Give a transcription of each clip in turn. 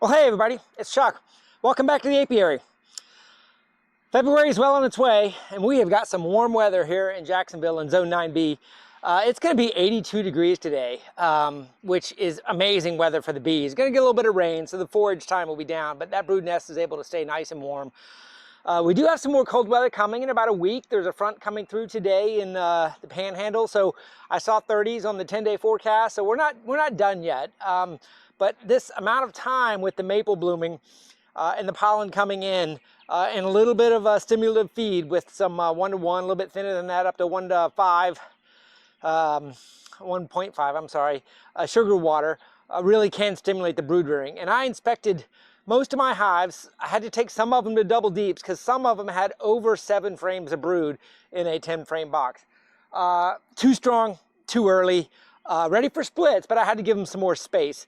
Well, hey everybody, it's Chuck. Welcome back to the apiary. February is well on its way, and we have got some warm weather here in Jacksonville in Zone 9B. It's going to be 82 degrees today, which is amazing weather for the bees. Going to get a little bit of rain, so the forage time will be down, but that brood nest is able to stay nice and warm. We do have some more cold weather coming in about a week. There's a front coming through today in the Panhandle, so I saw 30s on the 10-day forecast, so we're not done yet. But this amount of time with the maple blooming and the pollen coming in and a little bit of a stimulative feed with some 1 to 1, a little bit thinner than that, up to 1 to 5, 1.5, I'm sorry, sugar water really can stimulate the brood rearing. And I inspected most of my hives. I had to take some of them to double deeps because some of them had over 7 frames of brood in a 10-frame box. Too strong, too early, ready for splits, but I had to give them some more space.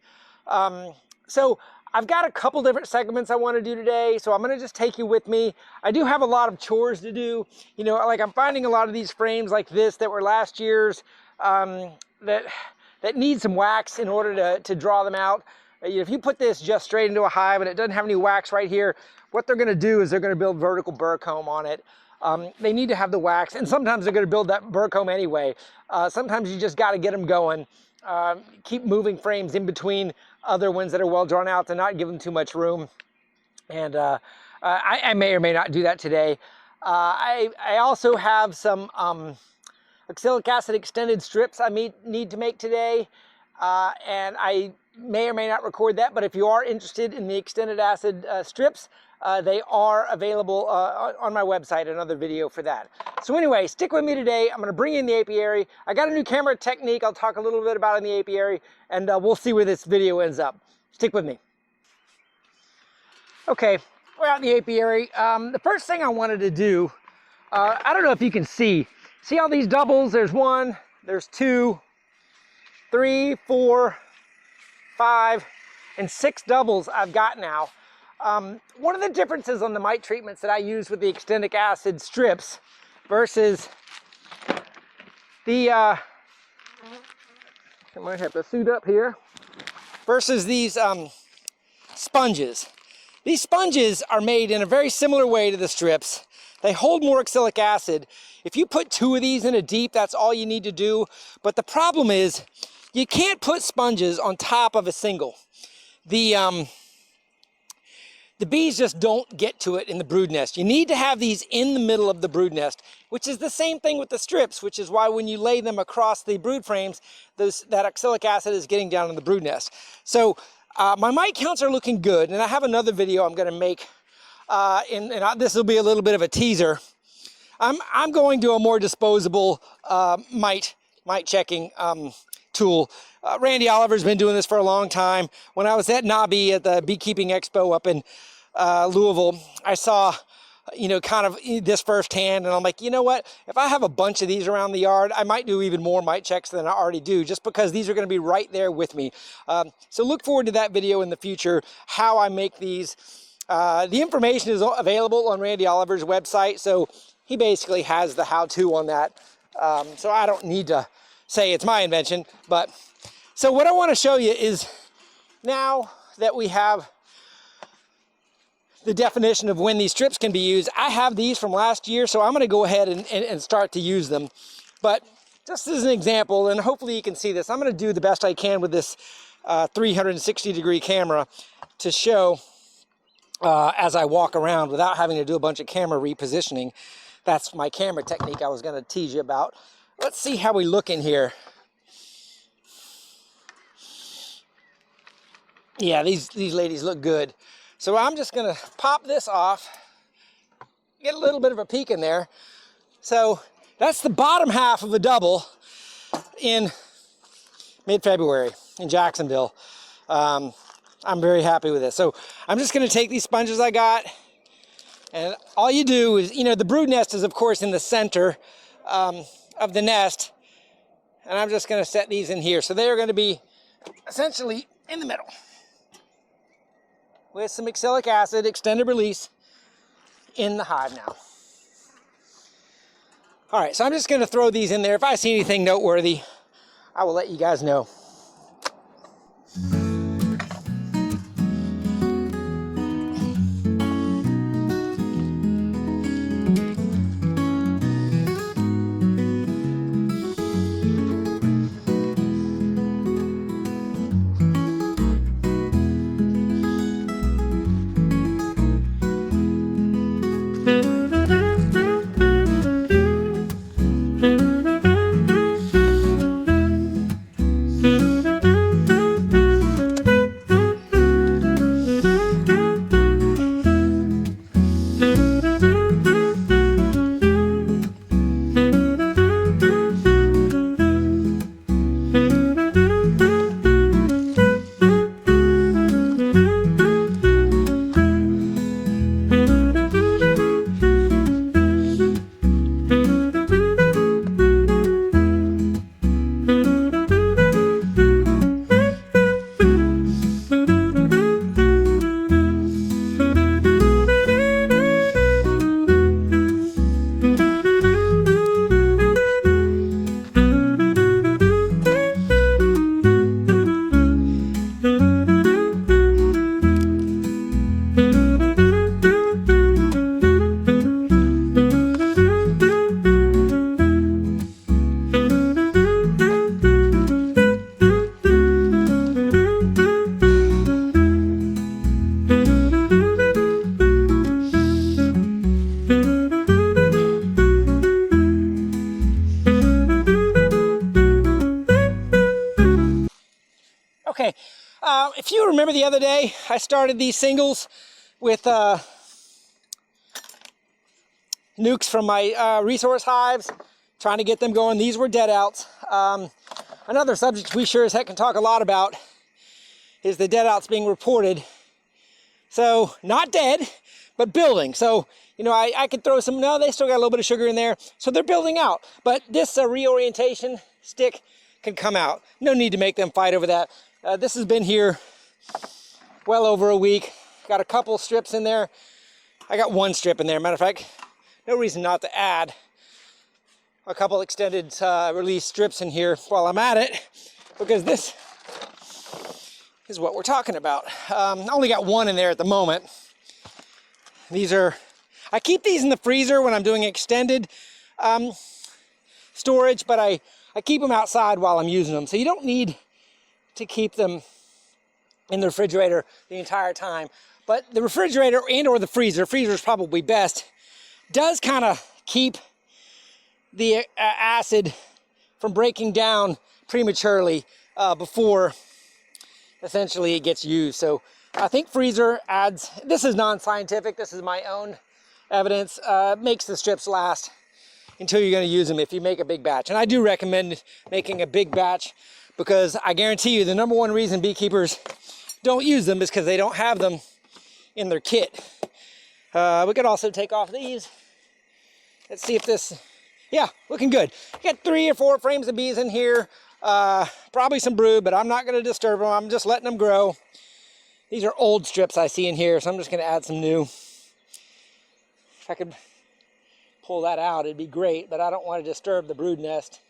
So I've got a couple different segments I want to do today, so I'm going to just take you with me. I do have a lot of chores to do. You know, like I'm finding a lot of these frames like this that were last year's that need some wax in order to draw them out. If you put this just straight into a hive and it doesn't have any wax right here, what they're going to do is they're going to build vertical burr comb on it. They need to have the wax, and sometimes they're going to build that burr comb anyway. Sometimes you just got to get them going. Keep moving frames in between other ones that are well drawn out to not give them too much room. And I may or may not do that today. I also have some oxalic acid extended strips I need to make today. And I may or may not record that, but if you are interested in the extended acid strips, they are available on my website, another video for that. So anyway, stick with me today. I'm gonna bring in the apiary. I got a new camera technique I'll talk a little bit about in the apiary, and we'll see where this video ends up. Stick with me. Okay, we're out in the apiary. The first thing I wanted to do, I don't know if you can see all these doubles? There's 1, there's 2, 3, 4, 5, and 6 doubles I've got now. One of the differences on the mite treatments that I use with the extended acid strips versus the, I might have to suit up here, versus these sponges. These sponges are made in a very similar way to the strips. They hold more oxalic acid. If you put 2 of these in a deep, that's all you need to do. But the problem is, you can't put sponges on top of a single. The bees just don't get to it in the brood nest. You need to have these in the middle of the brood nest, which is the same thing with the strips, which is why when you lay them across the brood frames, that oxalic acid is getting down in the brood nest. So my mite counts are looking good, and I have another video I'm gonna make, this will be a little bit of a teaser. I'm going to a more disposable mite checking tool. Randy Oliver's been doing this for a long time. When I was at Nobby at the Beekeeping Expo up in Louisville, I saw, kind of this firsthand, and I'm like, you know what? If I have a bunch of these around the yard, I might do even more mite checks than I already do, just because these are going to be right there with me. So look forward to that video in the future, how I make these. The information is available on Randy Oliver's website, so he basically has the how-to on that. So I don't need to say it's my invention, but so what I want to show you is, now that we have the definition of when these strips can be used, I have these from last year, so I'm going to go ahead and start to use them. But just as an example, and hopefully you can see this, I'm going to do the best I can with this 360-degree camera to show as I walk around without having to do a bunch of camera repositioning. That's my camera technique I was going to tease you about. Let's see how we look in here. Yeah, these ladies look good. So I'm just gonna pop this off, get a little bit of a peek in there. So that's the bottom half of a double in mid-February in Jacksonville. I'm very happy with this. So I'm just gonna take these sponges I got, and all you do is, the brood nest is of course in the center of the nest, and I'm just going to set these in here. So they're going to be essentially in the middle with some oxalic acid extended release in the hive now. All right, so I'm just going to throw these in there. If I see anything noteworthy, I will let you guys know. Okay, if you remember the other day, I started these singles with nukes from my resource hives, trying to get them going. These were dead outs. Another subject we sure as heck can talk a lot about is the dead outs being reported. So, not dead, but building. So, you know, I could throw some, no, they still got a little bit of sugar in there. So they're building out. But this reorientation stick can come out. No need to make them fight over that. This has been here well over a week. Got a couple strips in there. I got one strip in there. Matter of fact, no reason not to add a couple extended release strips in here while I'm at it, because this is what we're talking about. I only got one in there at the moment. These are, I keep these in the freezer when I'm doing extended storage, but I keep them outside while I'm using them. So you don't need to keep them in the refrigerator the entire time. But the refrigerator and or the freezer is probably best, does kind of keep the acid from breaking down prematurely before essentially it gets used. So I think freezer adds, this is non-scientific, this is my own evidence, makes the strips last until you're going to use them if you make a big batch. And I do recommend making a big batch, because I guarantee you the number one reason beekeepers don't use them is because they don't have them in their kit. We could also take off these. Let's see if this, yeah, looking good. Got 3 or 4 frames of bees in here. Probably some brood, but I'm not going to disturb them. I'm just letting them grow. These are old strips I see in here, so I'm just going to add some new. If I could pull that out, it'd be great, but I don't want to disturb the brood nest.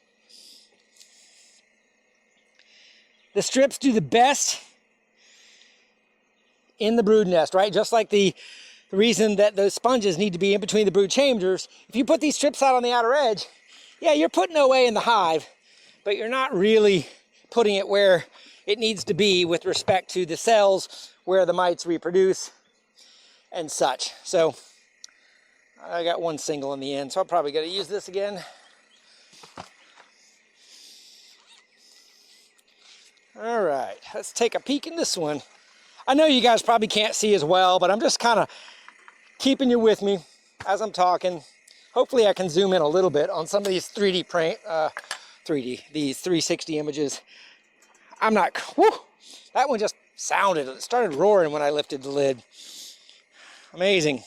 The strips do the best in the brood nest, right? Just like the reason that those sponges need to be in between the brood chambers. If you put these strips out on the outer edge, yeah, you're putting OA in the hive, but you're not really putting it where it needs to be with respect to the cells where the mites reproduce and such. So I got one single in the end, so I'll probably got to use this again. All right, let's take a peek in this one. I know you guys probably can't see as well, but I'm just kind of keeping you with me as I'm talking. Hopefully I can zoom in a little bit on some of these 3D print, these 360 images. I'm not, whew, that one just sounded, it started roaring when I lifted the lid. Amazing.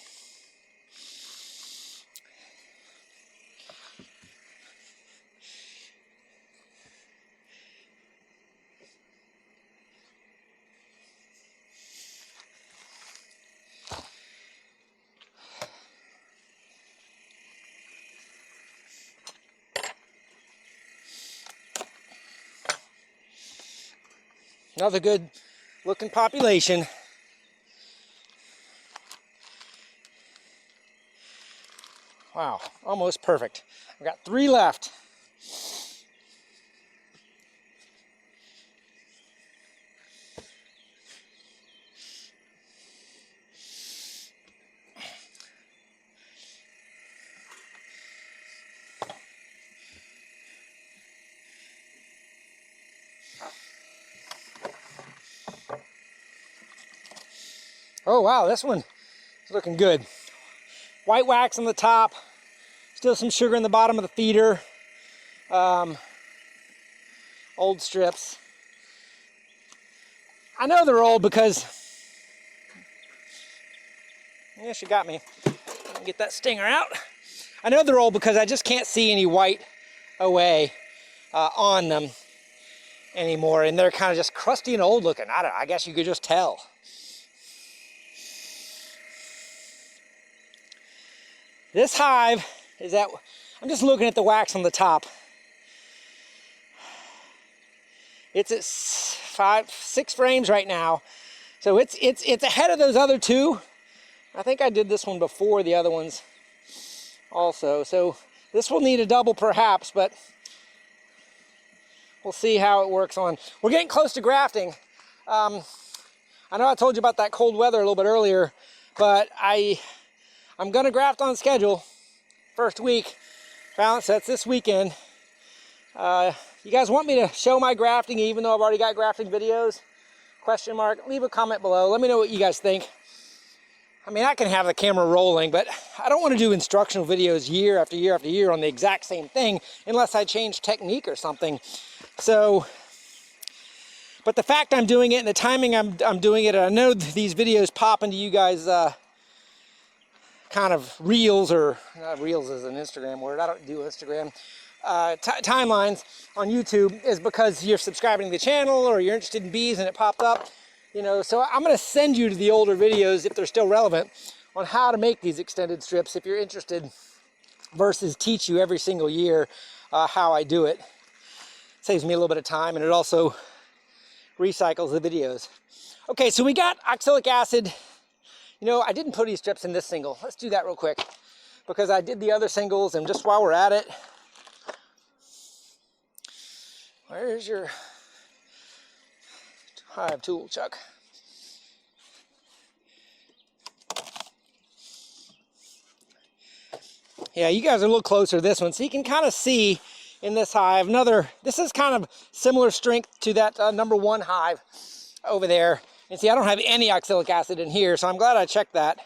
Another good looking population. Wow, almost perfect. I've got 3 left. Oh wow, this one is looking good. White wax on the top, still some sugar in the bottom of the feeder. Old strips. I know they're old because, yeah, she got me. Get that stinger out. I know they're old because I just can't see any white OA on them anymore, and they're kind of just crusty and old looking. I guess you could just tell. This hive is at, I'm just looking at the wax on the top. It's at 5, 6 frames right now. So it's ahead of those other 2. I think I did this one before the other ones also. So this will need a double perhaps, but we'll see how it works on. We're getting close to grafting. I know I told you about that cold weather a little bit earlier, but I'm gonna graft on schedule. First week, balance sets this weekend. You guys want me to show my grafting even though I've already got grafting videos? question mark, leave a comment below. Let me know what you guys think. I mean, I can have the camera rolling, but I don't want to do instructional videos year after year after year on the exact same thing unless I change technique or something. So, but the fact I'm doing it and the timing I'm doing it, and I know these videos pop into you guys kind of reels, or reels is an Instagram word, I don't do Instagram, timelines on YouTube, is because you're subscribing to the channel or you're interested in bees and it popped up. You know, so I'm going to send you to the older videos if they're still relevant on how to make these extended strips if you're interested, versus teach you every single year how I do it. Saves me a little bit of time, and it also recycles the videos. Okay, so we got oxalic acid. You know, I didn't put these strips in this single. Let's do that real quick because I did the other singles, and just while we're at it, where's your Hive tool, Chuck? Yeah, you guys are a little closer to this one, so you can kind of see in this hive this is kind of similar strength to that number 1 hive over there. And see, I don't have any oxalic acid in here, so I'm glad I checked that.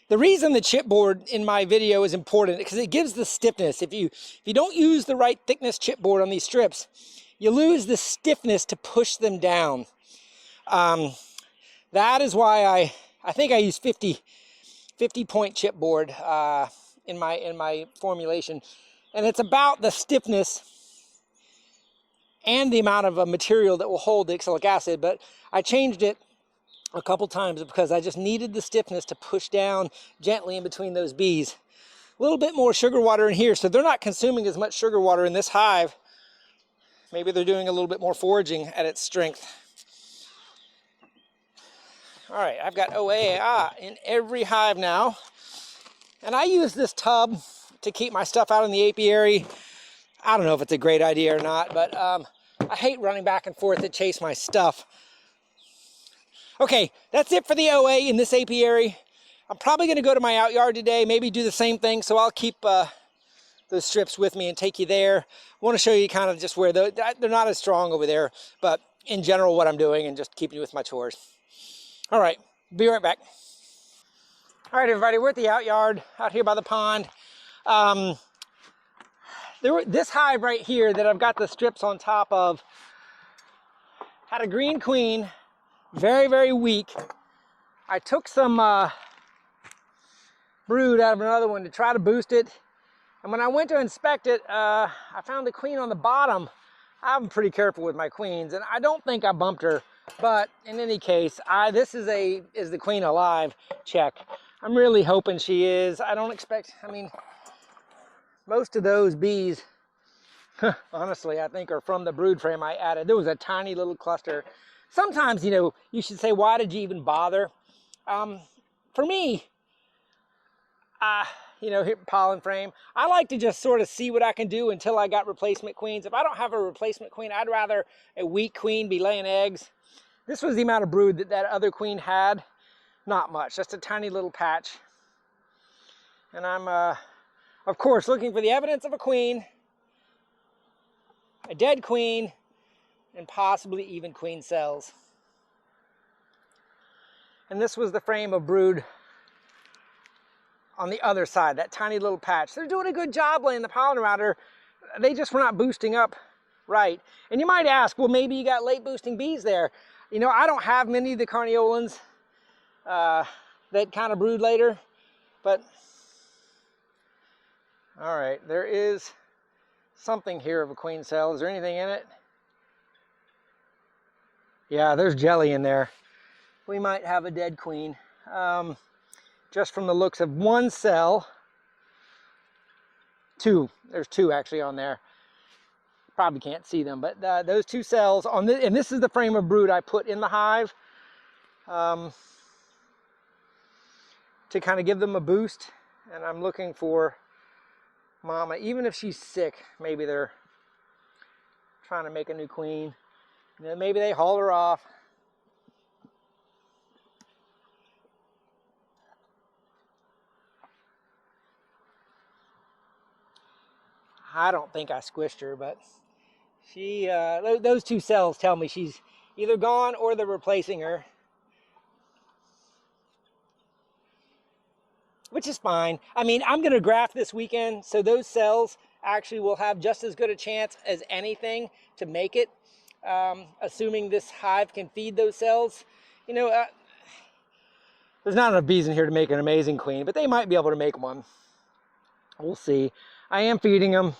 The reason the chipboard in my video is important because it gives the stiffness. If you don't use the right thickness chipboard on these strips, you lose the stiffness to push them down. That is why I think I use 50 point chipboard in my formulation, and it's about the stiffness and the amount of material that will hold the oxalic acid. But I changed it a couple times because I just needed the stiffness to push down gently in between those bees. A little bit more sugar water in here, so they're not consuming as much sugar water in this hive. Maybe they're doing a little bit more foraging at its strength. All right, I've got OA in every hive now. And I use this tub to keep my stuff out in the apiary. I don't know if it's a great idea or not, but I hate running back and forth to chase my stuff. Okay, that's it for the OA in this apiary. I'm probably going to go to my out yard today, maybe do the same thing, so I'll keep those strips with me and take you there. I want to show you kind of just where they're not as strong over there, but in general what I'm doing, and just keeping you with my chores. All right, be right back. All right, everybody, we're at the out yard out here by the pond. This hive right here that I've got the strips on top of had a green queen, very, very weak. I took some brood out of another one to try to boost it. And when I went to inspect it, I found the queen on the bottom. I'm pretty careful with my queens, and I don't think I bumped her. But in any case, this is the queen alive check. I'm really hoping she is. I don't expect, I mean, most of those bees, honestly, I think are from the brood frame I added. There was a tiny little cluster. Sometimes, you know, you should say, why did you even bother? For me, you know, pollen frame, I like to just sort of see what I can do until I got replacement queens. If I don't have a replacement queen, I'd rather a weak queen be laying eggs. This was the amount of brood that other queen had. Not much, just a tiny little patch. And I'm, of course, looking for the evidence of a queen, a dead queen, and possibly even queen cells. And this was the frame of brood on the other side, that tiny little patch. They're doing a good job laying the pollen around her. They just were not boosting up right. And you might ask, well, maybe you got late boosting bees there. You know, I don't have many of the carniolans that kind of brood later, but all right, there is something here of a queen cell. Is there anything in it? Yeah, there's jelly in there. We might have a dead queen. Just from the looks of one cell. There's two actually on there. Probably can't see them, but those 2 cells on this, and this is the frame of brood I put in the hive to kind of give them a boost. And I'm looking for mama, even if she's sick. Maybe they're trying to make a new queen. And then maybe they haul her off. I don't think I squished her, but she, those two cells tell me she's either gone or they're replacing her. Which is fine. I mean, I'm going to graft this weekend, so those cells actually will have just as good a chance as anything to make it, assuming this hive can feed those cells. You know, there's not enough bees in here to make an amazing queen, but they might be able to make one. We'll see. I am feeding them.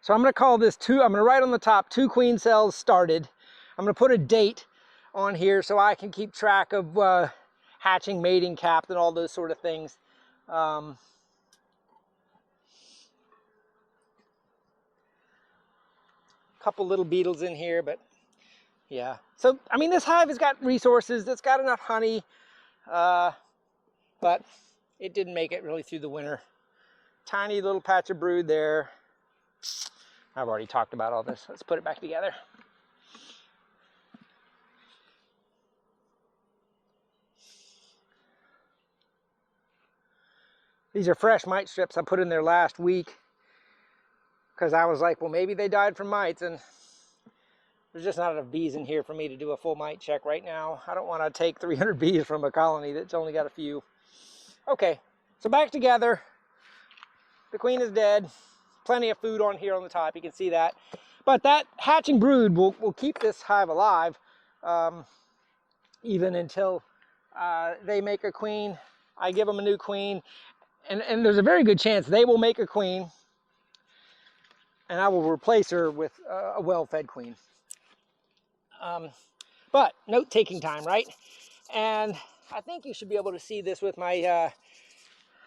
So I'm going to call this I'm going to write on the top, 2 queen cells started. I'm going to put a date on here so I can keep track of hatching, mating, capped, and all those sort of things. Couple little beetles in here, but yeah. So, I mean, this hive has got resources. It's got enough honey, but it didn't make it really through the winter. Tiny little patch of brood there. I've already talked about all this. Let's put it back together. These are fresh mite strips I put in there last week because I was like, well, maybe they died from mites, and there's just not enough bees in here for me to do a full mite check right now. I don't want to take 300 bees from a colony that's only got a few. Okay, so back together. The queen is dead. Plenty of food on here on the top, you can see that. But that hatching brood will keep this hive alive even until they make a queen. I give them a new queen. And there's a very good chance they will make a queen, and I will replace her with a well-fed queen. But note-taking time, right? And I think you should be able to see this with my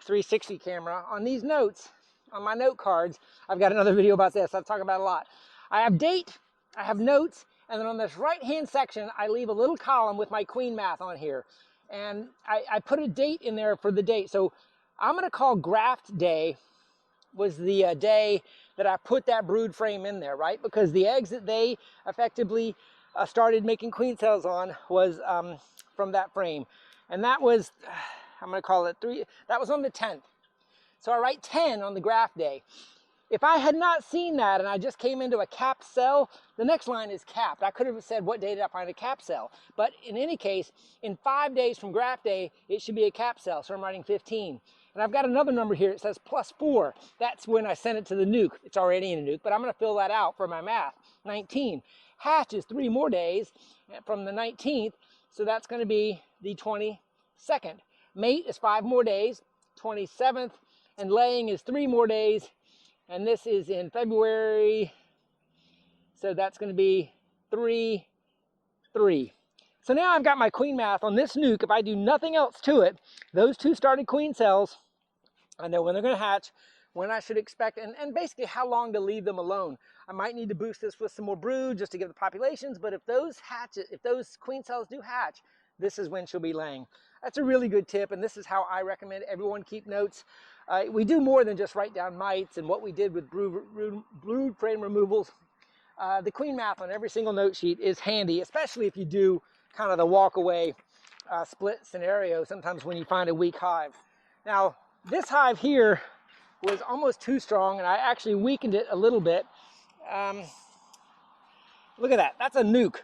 360 camera. On these notes, on my note cards, I've got another video about this. I've talked about it a lot. I have date, I have notes, and then on this right-hand section, I leave a little column with my queen math on here. And I put a date in there for the date. So I'm going to call graft day was the day that I put that brood frame in there, right? Because the eggs that they effectively started making queen cells on was from that frame. And that was, I'm going to call it that was on the 10th. So I write 10 on the graft day. If I had not seen that and I just came into a capped cell, the next line is capped. I could have said, what day did I find a capped cell? But in any case, in 5 days from graft day, it should be a capped cell. So I'm writing 15. And I've got another number here. It says +4. That's when I sent it to the Nuke. It's already in a Nuke, but I'm going to fill that out for my math. 19. Hatch is 3 more days from the 19th. So that's going to be the 22nd. Mate is 5 more days, 27th. And laying is 3 more days. And this is in February, so that's going to be 3, 3. So now I've got my queen math on this Nuke. If I do nothing else to it, those 2 started queen cells, I know when they're going to hatch, when I should expect, and basically how long to leave them alone. I might need to boost this with some more brood just to get the populations, but if those queen cells do hatch, this is when she'll be laying. That's a really good tip, and this is how I recommend everyone keep notes. We do more than just write down mites and what we did with brood frame removals. The queen math on every single note sheet is handy, especially if you do kind of the walk away split scenario, sometimes when you find a weak hive. Now, this hive here was almost too strong, and I actually weakened it a little bit. Look at that, that's a Nuke.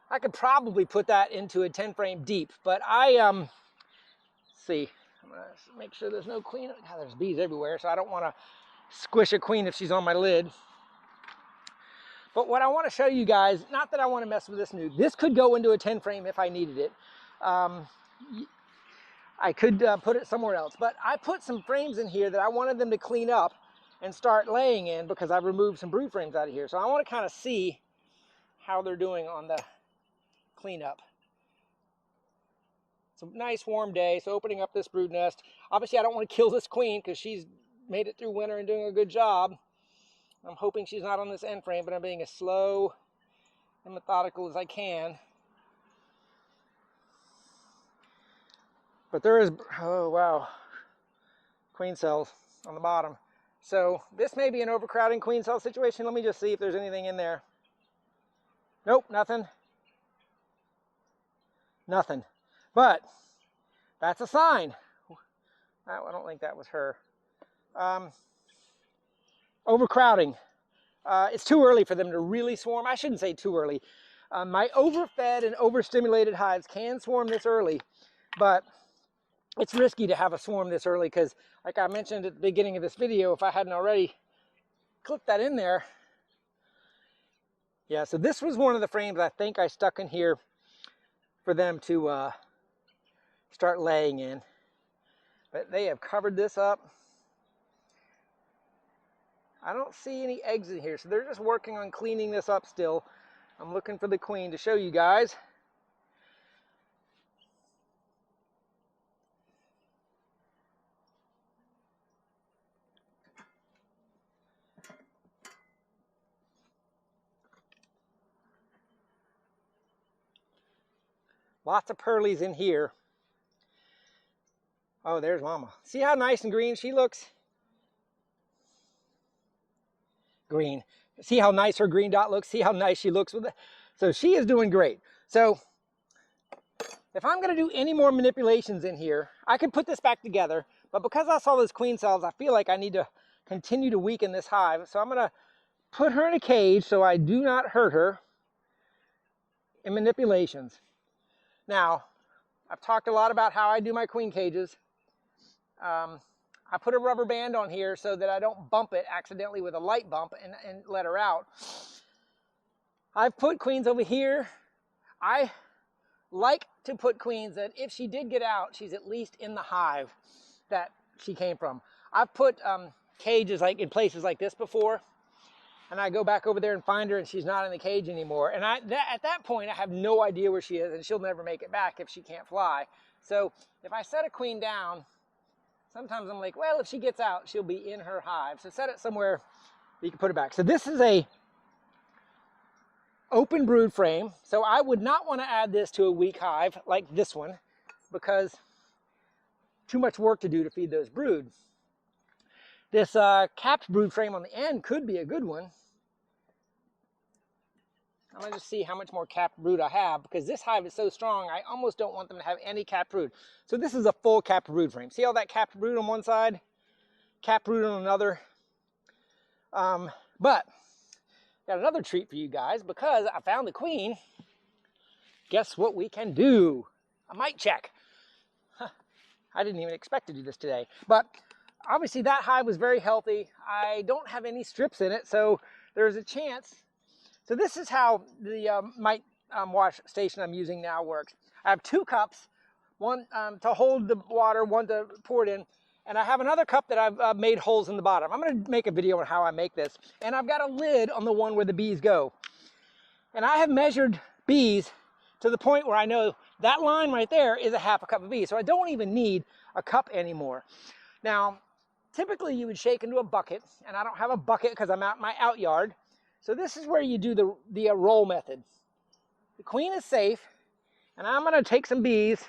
I could probably put that into a 10 frame deep, but let's see, I'm gonna make sure there's no queen. God, there's bees everywhere, so I don't want to squish a queen if she's on my lid. But what I want to show you guys, not that I want to mess with this Nuke, this could go into a 10 frame if I needed it. I could put it somewhere else, but I put some frames in here that I wanted them to clean up and start laying in because I've removed some brood frames out of here. So I want to kind of see how they're doing on the cleanup. It's a nice warm day, so opening up this brood nest. Obviously I don't want to kill this queen because she's made it through winter and doing a good job. I'm hoping she's not on this end frame, but I'm being as slow and methodical as I can. But there is, oh wow, queen cells on the bottom. So this may be an overcrowding queen cell situation. Let me just see if there's anything in there. Nope, nothing. Nothing. But that's a sign. I don't think that was her. overcrowding. It's too early for them to really swarm. I shouldn't say too early. My overfed and overstimulated hives can swarm this early, but it's risky to have a swarm this early because, like I mentioned at the beginning of this video, if I hadn't already clipped that in there. Yeah, so this was one of the frames I think I stuck in here for them to start laying in. But they have covered this up. I don't see any eggs in here, so they're just working on cleaning this up still. I'm looking for the queen to show you guys. Lots of pearlies in here. Oh, there's Mama. See how nice and green she looks? Green. See how nice her green dot looks? See how nice she looks with it? So she is doing great. So if I'm going to do any more manipulations in here, I could put this back together, but because I saw those queen cells, I feel like I need to continue to weaken this hive. So I'm going to put her in a cage so I do not hurt her in manipulations. Now, I've talked a lot about how I do my queen cages. I put a rubber band on here so that I don't bump it accidentally with a light bump and let her out. I've put queens over here. I like to put queens that if she did get out, she's at least in the hive that she came from. I've put cages like in places like this before, and I go back over there and find her and she's not in the cage anymore. And at that point, I have no idea where she is, and she'll never make it back if she can't fly. So if I set a queen down, sometimes I'm like, well, if she gets out, she'll be in her hive. So set it somewhere you can put it back. So this is a open brood frame. So I would not want to add this to a weak hive like this one because too much work to do to feed those brood. This capped brood frame on the end could be a good one. I'm going to just see how much more capped brood I have because this hive is so strong, I almost don't want them to have any capped brood. So this is a full capped brood frame. See all that capped brood on one side, capped brood on another. But got another treat for you guys because I found the queen. Guess what we can do? A mite check. I didn't even expect to do this today. But obviously that hive was very healthy. I don't have any strips in it, so there's a chance. So this is how the mite wash station I'm using now works. I have 2 cups, one to hold the water, one to pour it in, and I have another cup that I've made holes in the bottom. I'm going to make a video on how I make this, and I've got a lid on the one where the bees go. And I have measured bees to the point where I know that line right there is a half a cup of bees, so I don't even need a cup anymore. Now, typically you would shake into a bucket, and I don't have a bucket because I'm out in my out yard. So this is where you do the roll method. The queen is safe, and I'm going to take some bees.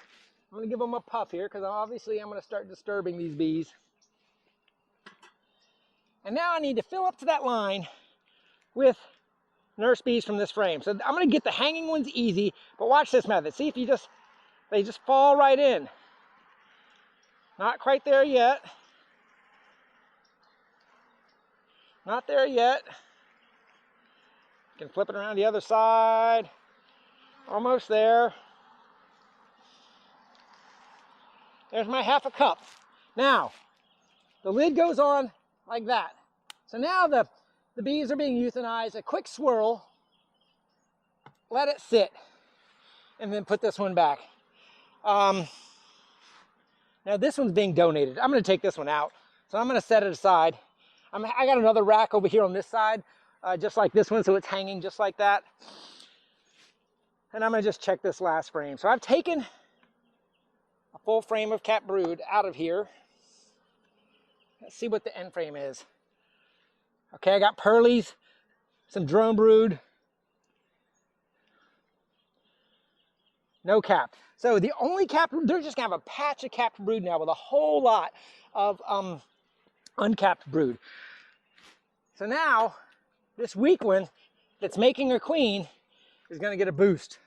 I'm going to give them a puff here because obviously I'm going to start disturbing these bees. And now I need to fill up to that line with nurse bees from this frame. So I'm going to get the hanging ones easy, but watch this method. See if they just fall right in. Not quite there yet. Not there yet. Can flip it around the other side. Almost there. There's my half a cup. Now, the lid goes on like that. So now the bees are being euthanized. A quick swirl. Let it sit. And then put this one back. Now this one's being donated. I'm going to take this one out. So I'm going to set it aside. I got another rack over here on this side. Just like this one, so it's hanging just like that. And I'm going to just check this last frame. So I've taken a full frame of capped brood out of here. Let's see what the end frame is. Okay, I got pearlies, some drone brood, no cap. So the only capped, they're just going to have a patch of capped brood now with a whole lot of uncapped brood. So now, this weak one that's making a queen is going to get a boost.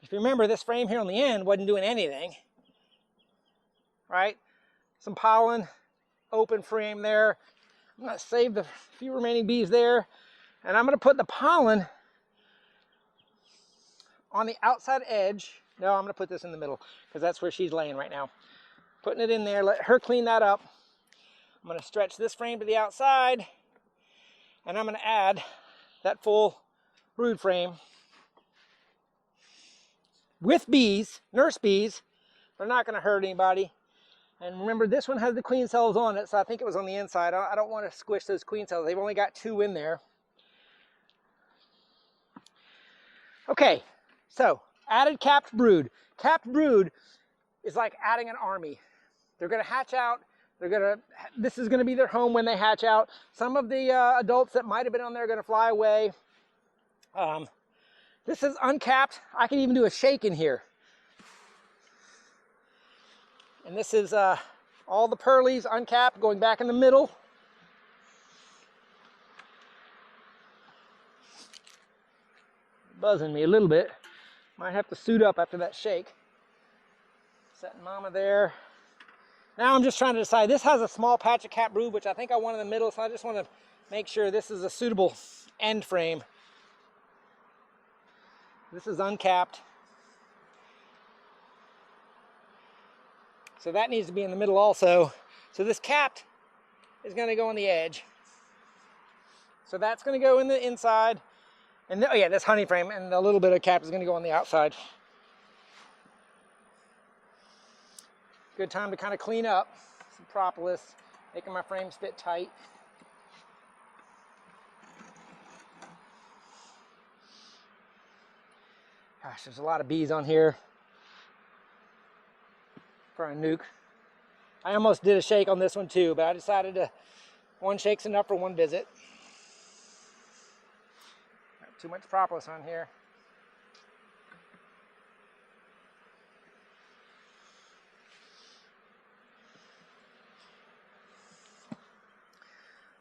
If you remember, this frame here on the end wasn't doing anything, right? Some pollen, open frame there. I'm gonna save the few remaining bees there, and I'm gonna put the pollen on the outside edge. No, I'm gonna put this in the middle because that's where she's laying right now. Putting it in there, let her clean that up. I'm gonna stretch this frame to the outside, and I'm gonna add that full brood frame with bees, nurse bees. They're not gonna hurt anybody. And remember, this one has the queen cells on it, so I think it was on the inside. I don't want to squish those queen cells. They've only got 2 in there. Okay, so added capped brood. Capped brood is like adding an army. They're going to hatch out. This is going to be their home when they hatch out. Some of the adults that might have been on there are going to fly away. This is uncapped. I can even do a shake in here. And this is all the pearlies uncapped going back in the middle. Buzzing me a little bit. Might have to suit up after that shake. Setting mama there. Now I'm just trying to decide. This has a small patch of capped brood, which I think I want in the middle, so I just want to make sure this is a suitable end frame. This is uncapped. So that needs to be in the middle also. So this capped is going to go on the edge. So that's going to go in the inside. And oh yeah, this honey frame and a little bit of cap is going to go on the outside. Good time to kind of clean up some propolis, making my frames fit tight. Gosh, there's a lot of bees on here for a nuke. I almost did a shake on this one too, but I decided one shake's enough for one visit. Got too much propolis on here.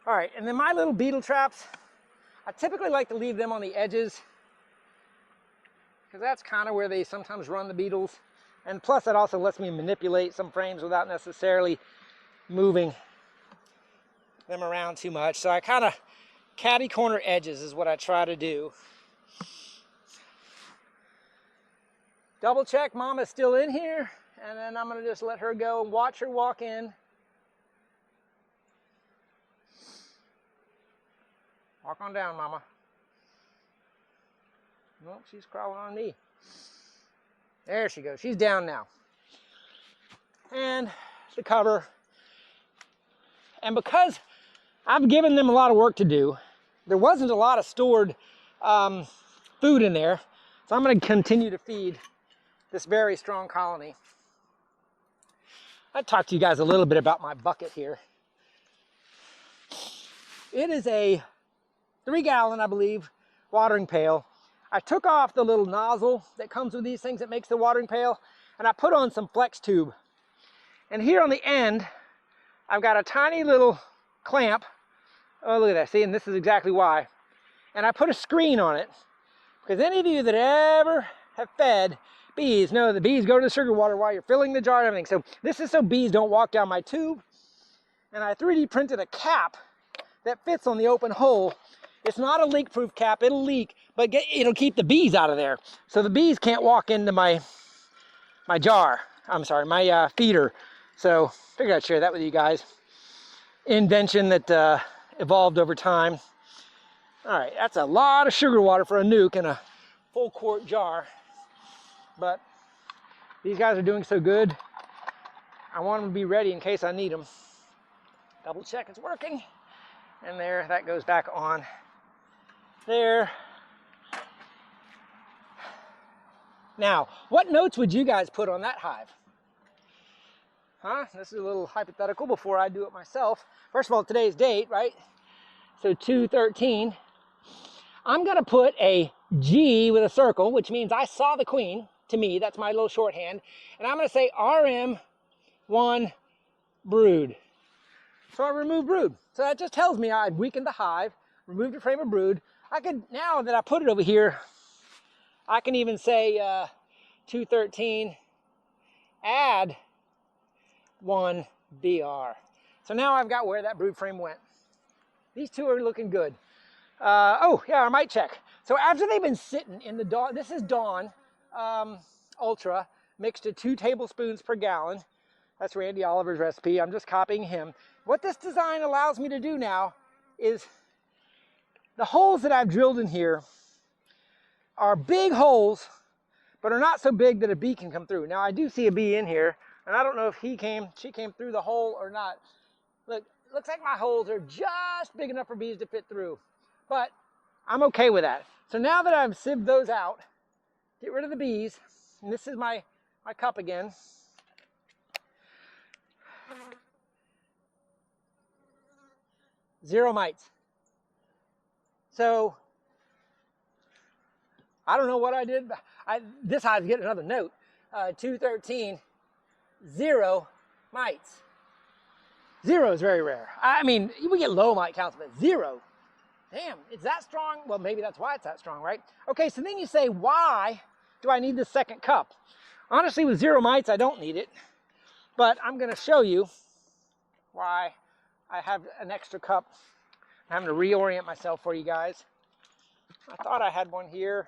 All right, and then my little beetle traps, I typically like to leave them on the edges because that's kind of where they sometimes run the beetles. And plus that also lets me manipulate some frames without necessarily moving them around too much. So I kind of catty corner edges is what I try to do. Double check mama's still in here, and then I'm gonna just let her go and watch her walk in. Walk on down, mama. Nope, she's crawling on me. There she goes. She's down now. And the cover. And because I've given them a lot of work to do, there wasn't a lot of stored food in there. So I'm going to continue to feed this very strong colony. I talked to you guys a little bit about my bucket here. It is a 3-gallon, I believe, watering pail. I took off the little nozzle that comes with these things that makes the watering pail, and I put on some flex tube. And here on the end, I've got a tiny little clamp. Oh, look at that. See, and this is exactly why. And I put a screen on it, because any of you that ever have fed bees know the bees go to the sugar water while you're filling the jar and everything. So this is so bees don't walk down my tube. And I 3D printed a cap that fits on the open hole. It's not a leak-proof cap, it'll leak, but it'll keep the bees out of there. So the bees can't walk into my jar. I'm sorry, my feeder. So figured I'd share that with you guys. Invention that evolved over time. All right, that's a lot of sugar water for a nuke in a full quart jar. But these guys are doing so good, I want them to be ready in case I need them. Double check it's working. And there, that goes back on. There. Now, what notes would you guys put on that hive? Huh? This is a little hypothetical before I do it myself. First of all, today's date, right? So 2/13. I'm going to put a G with a circle, which means I saw the queen. To me, that's my little shorthand. And I'm going to say RM1 brood. So I removed brood. So that just tells me I've weakened the hive, removed a frame of brood. I could, now that I put it over here, I can even say 213, add 1 BR. So now I've got where that brood frame went. These two are looking good. Oh, yeah, our mite check. So after they've been sitting in the Dawn, this is Dawn Ultra, mixed to 2 tablespoons per gallon. That's Randy Oliver's recipe. I'm just copying him. What this design allows me to do now is the holes that I've drilled in here are big holes, but are not so big that a bee can come through. Now I do see a bee in here, and I don't know if she came through the hole or not. Look, looks like my holes are just big enough for bees to fit through, but I'm okay with that. So now that I've sieved those out, get rid of the bees, and this is my cup again. Zero mites. So I don't know what I did. This hive's getting another note. 213, 0 mites. 0 is very rare. I mean, we get low mite counts, but 0. Damn, it's that strong? Well, maybe that's why it's that strong, right? Okay, so then you say, why do I need the second cup? Honestly, with 0 mites, I don't need it. But I'm going to show you why I have an extra cup. I'm having to reorient myself for you guys. I thought I had one here.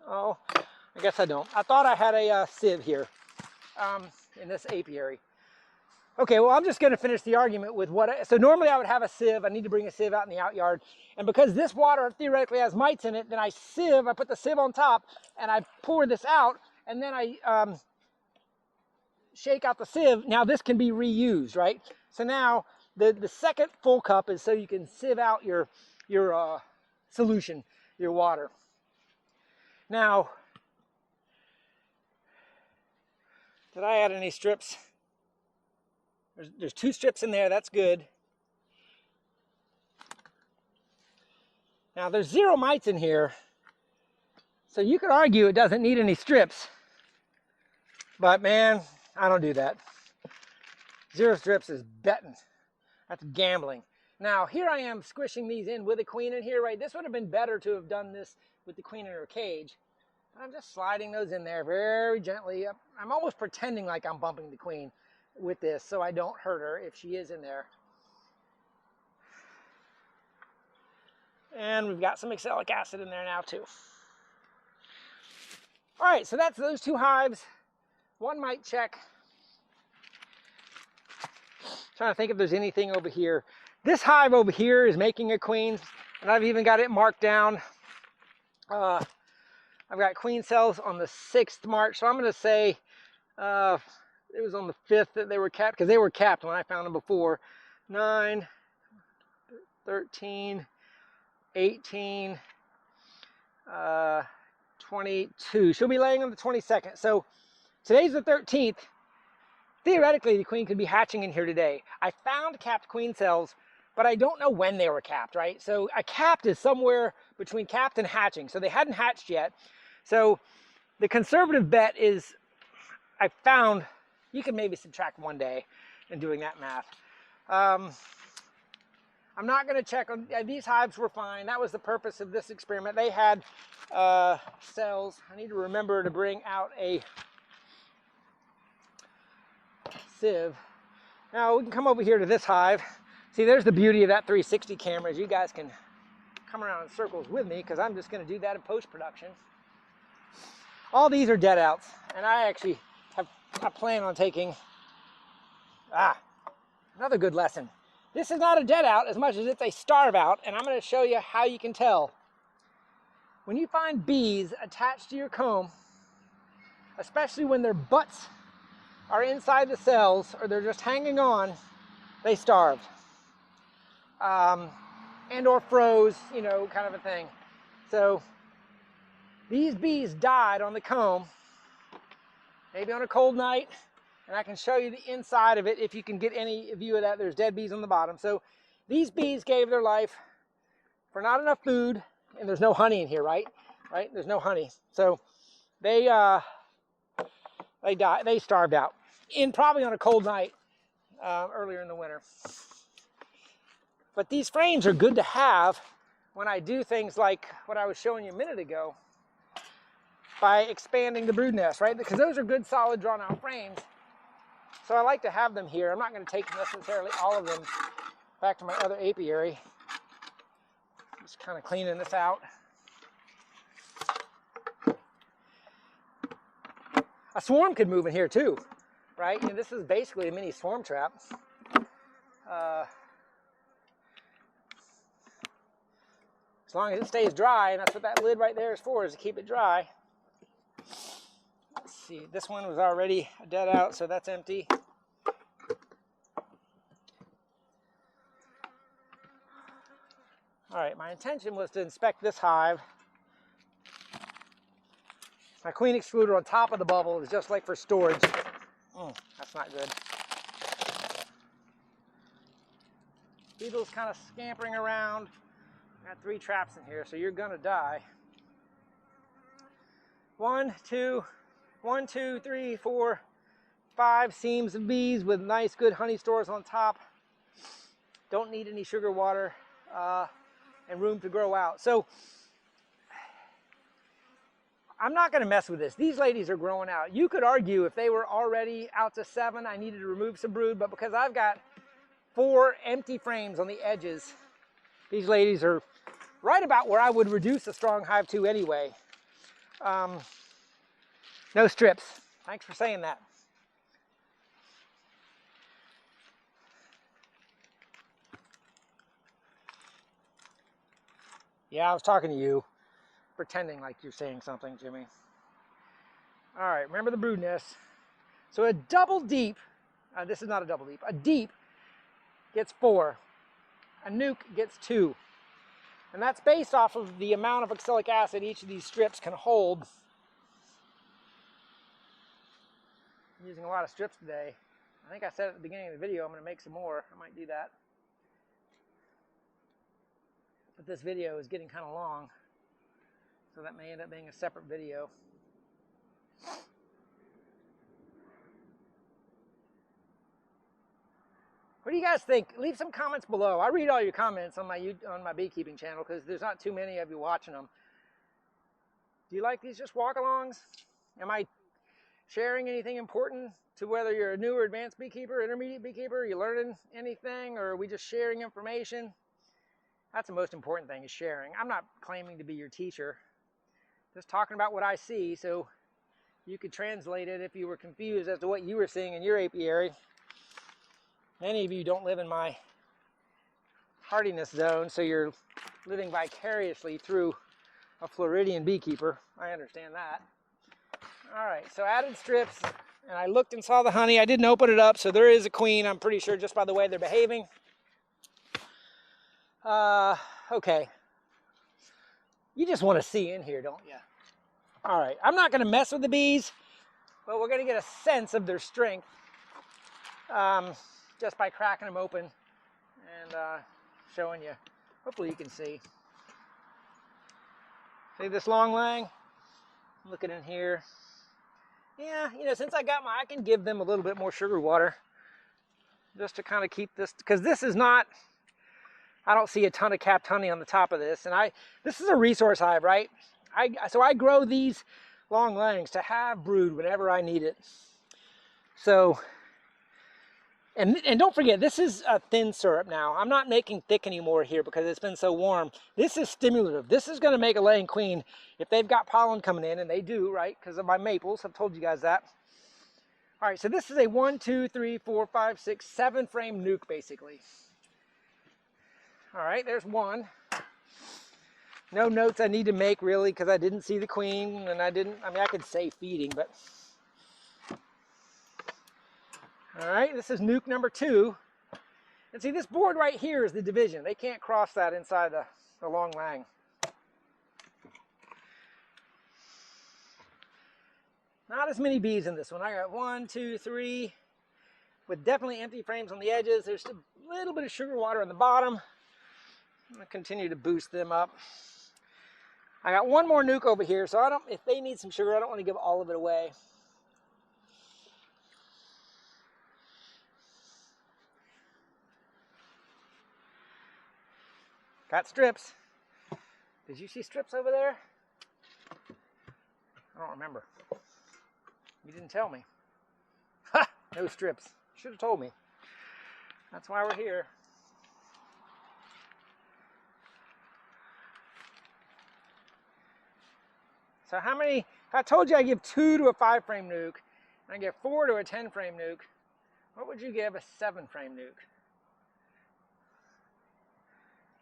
Oh, I guess I don't. I thought I had a sieve here in this apiary. Okay, well, I'm just going to finish the argument with so normally I would have a sieve. I need to bring a sieve out in the outyard. And because this water theoretically has mites in it, then I put the sieve on top, and I pour this out, and then I shake out the sieve. Now this can be reused, right? So now the second full cup is so you can sieve out your solution, your water. Now, did I add any strips? There's 2 strips in there, that's good. Now there's 0 mites in here, so you could argue it doesn't need any strips. But man, I don't do that. 0 strips is betting. That's gambling. Now here I am squishing these in with a queen in here, right? This would have been better to have done this with the queen in her cage. I'm just sliding those in there very gently. I'm almost pretending like I'm bumping the queen with this so I don't hurt her if she is in there. And we've got some oxalic acid in there now too. All right, so that's those 2 hives. 1 mite check. Trying to think if there's anything over here. This hive over here is making a queen, and I've even got it marked down. I've got queen cells on the 6th March, so I'm going to say it was on the 5th that they were capped, because they were capped when I found them before. 9, 13, 18, 22. She'll be laying on the 22nd. So today's the 13th. Theoretically, the queen could be hatching in here today. I found capped queen cells, but I don't know when they were capped, right? So a capped is somewhere between capped and hatching. So they hadn't hatched yet. So the conservative bet is, I found, you can maybe subtract 1 day in doing that math. I'm not going to check on, these hives were fine. That was the purpose of this experiment. They had cells. I need to remember to bring out a sieve. Now we can come over here to this hive. See, there's the beauty of that 360 camera, is you guys can come around in circles with me, because I'm just going to do that in post-production. All these are dead outs, and I actually I plan on taking another good lesson. This is not a dead out as much as it's a starve out, and I'm going to show you how you can tell. When you find bees attached to your comb, especially when their butts are inside the cells or they're just hanging on, they starved. And or froze, you know, kind of a thing. So these bees died on the comb, maybe on a cold night, and I can show you the inside of it if you can get any view of that. There's dead bees on the bottom. So these bees gave their life for not enough food, and there's no honey in here, right? Right? There's no honey. So they died. They starved out, probably on a cold night earlier in the winter. But these frames are good to have when I do things like what I was showing you a minute ago by expanding the brood nest, right? Because those are good, solid, drawn-out frames. So I like to have them here. I'm not going to take necessarily all of them back to my other apiary. Just kind of cleaning this out. A swarm could move in here too, right? And this is basically a mini swarm trap. As long as it stays dry, and that's what that lid right there is for, is to keep it dry. Let's see, this one was already dead out, so that's empty. All right, my intention was to inspect this hive. My queen excluder on top of the bubble is just like for storage. That's not good. Beetle's kind of scampering around. Got 3 traps in here, so you're gonna die. 1, 2, 3, 4, 5 seams of bees with nice, good honey stores on top. Don't need any sugar water and room to grow out. So I'm not going to mess with this. These ladies are growing out. You could argue if they were already out to 7, I needed to remove some brood, but because I've got 4 empty frames on the edges, these ladies are right about where I would reduce a strong hive to anyway. No strips. Thanks for saying that. Yeah, I was talking to you, pretending like you're saying something, Jimmy. All right, remember the brood nest. So a double deep, this is not a double deep, a deep gets 4, a nuke gets 2. And that's based off of the amount of oxalic acid each of these strips can hold. I'm using a lot of strips today. I think I said at the beginning of the video I'm going to make some more. I might do that. But this video is getting kind of long, so that may end up being a separate video. What do you guys think? Leave some comments below. I read all your comments on my beekeeping channel because there's not too many of you watching them. Do you like these just walk-alongs? Am I sharing anything important to whether you're a new or advanced beekeeper, intermediate beekeeper? Are you learning anything, or are we just sharing information? That's the most important thing, is sharing. I'm not claiming to be your teacher. Just talking about what I see so you could translate it if you were confused as to what you were seeing in your apiary. Many of you don't live in my Hardiness Zone, so you're living vicariously through a Floridian beekeeper. I understand that. All right, so added strips, and I looked and saw the honey. I didn't open it up, so there is a queen, I'm pretty sure, just by the way they're behaving. Okay. You just want to see in here, don't you? All right, I'm not going to mess with the bees, but we're going to get a sense of their strength just by cracking them open and showing you. Hopefully you can see. See this long line? Looking in here. Yeah, you know, since I got I can give them a little bit more sugar water just to kind of keep this, because this is not, I don't see a ton of capped honey on the top of this. And this is a resource hive, right? So I grow these long langs to have brood whenever I need it. So, and don't forget, this is a thin syrup now. I'm not making thick anymore here because it's been so warm. This is stimulative. This is going to make a laying queen if they've got pollen coming in, and they do, right? Because of my maples. I've told you guys that. All right, so this is a 1, 2, 3, 4, 5, 6, 7 frame nuke, basically. All right, there's one. No notes I need to make, really, because I didn't see the queen, and I mean, I could say feeding, but. All right, this is nuke number 2. And see, this board right here is the division. They can't cross that inside the long lang. Not as many bees in this one. I got 1, 2, 3, with definitely empty frames on the edges. There's a little bit of sugar water on the bottom. I'm gonna continue to boost them up. I got one more nuke over here, so if they need some sugar, I don't want to give all of it away. Got strips. Did you see strips over there? I don't remember. You didn't tell me. Ha! No strips. Should have told me. That's why we're here. So how many, if I told you I give 2 to a 5-frame nuke, and I give 4 to a 10-frame nuke, what would you give a 7-frame nuke?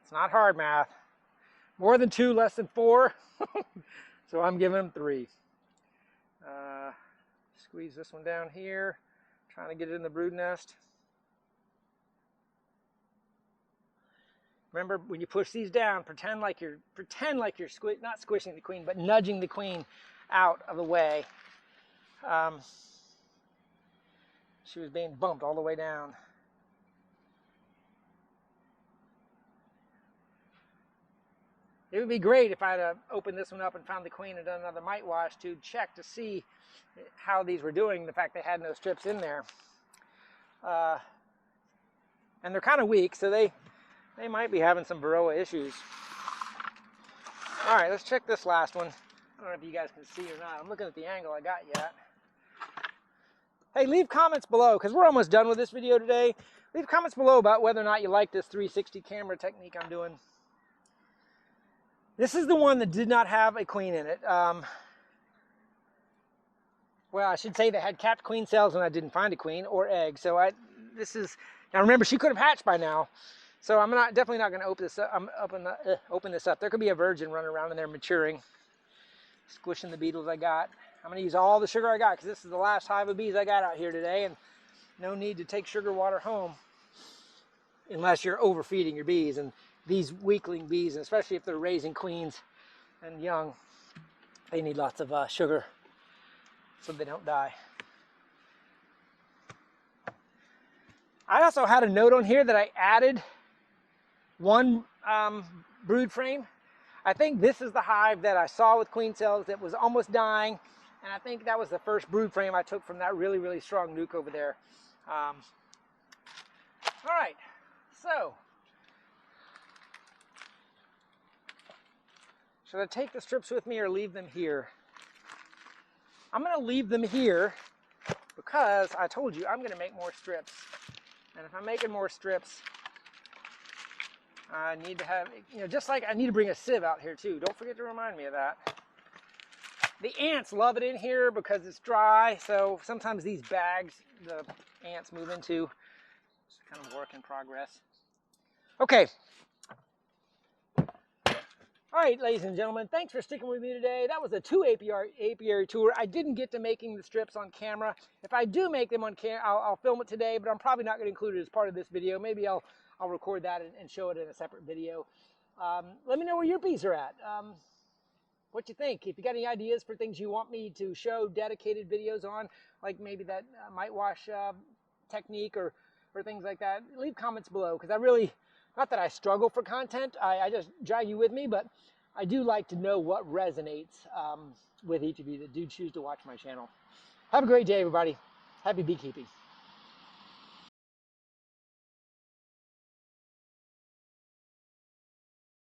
It's not hard math. More than 2, less than 4. So I'm giving them 3. Squeeze this one down here, trying to get it in the brood nest. Remember, when you push these down, pretend like you're not squishing the queen, but nudging the queen out of the way. She was being bumped all the way down. It would be great if I had opened this one up and found the queen and done another mite wash to check to see how these were doing, the fact they had no strips in there. And they're kind of weak, so they might be having some Varroa issues. All right, let's check this last one. I don't know if you guys can see or not. I'm looking at the angle I got yet. Hey, leave comments below, because we're almost done with this video today. Leave comments below about whether or not you like this 360 camera technique I'm doing. This is the one that did not have a queen in it. Well, I should say they had capped queen cells and I didn't find a queen or egg. So now remember, she could have hatched by now. So I'm definitely not going to open this up. Open this up. There could be a virgin running around in there maturing, squishing the beetles I got. I'm going to use all the sugar I got because this is the last hive of bees I got out here today, and no need to take sugar water home unless you're overfeeding your bees. And these weakling bees, and especially if they're raising queens and young, they need lots of sugar so they don't die. I also had a note on here that I added one brood frame. I think this is the hive that I saw with queen cells that was almost dying, and I think that was the first brood frame I took from that really, really strong nuke over there. All right, so should I take the strips with me or leave them here? I'm going to leave them here because I told you I'm going to make more strips. And if I'm making more strips, I need to have, just like I need to bring a sieve out here too. Don't forget to remind me of that. The ants love it in here because it's dry. So sometimes these bags, the ants move into. It's kind of a work in progress. Okay. All right, ladies and gentlemen, thanks for sticking with me today. That was a 2 apiary tour. I didn't get to making the strips on camera. If I do make them on camera, I'll film it today, but I'm probably not going to include it as part of this video. Maybe I'll record that and show it in a separate video. Let me know where your bees are at. What you think. If you got any ideas for things you want me to show dedicated videos on, like maybe that mite wash technique or things like that, leave comments below, because I really, not that I struggle for content, I just drag you with me, but I do like to know what resonates with each of you that do choose to watch my channel. Have a great day, everybody. Happy beekeeping.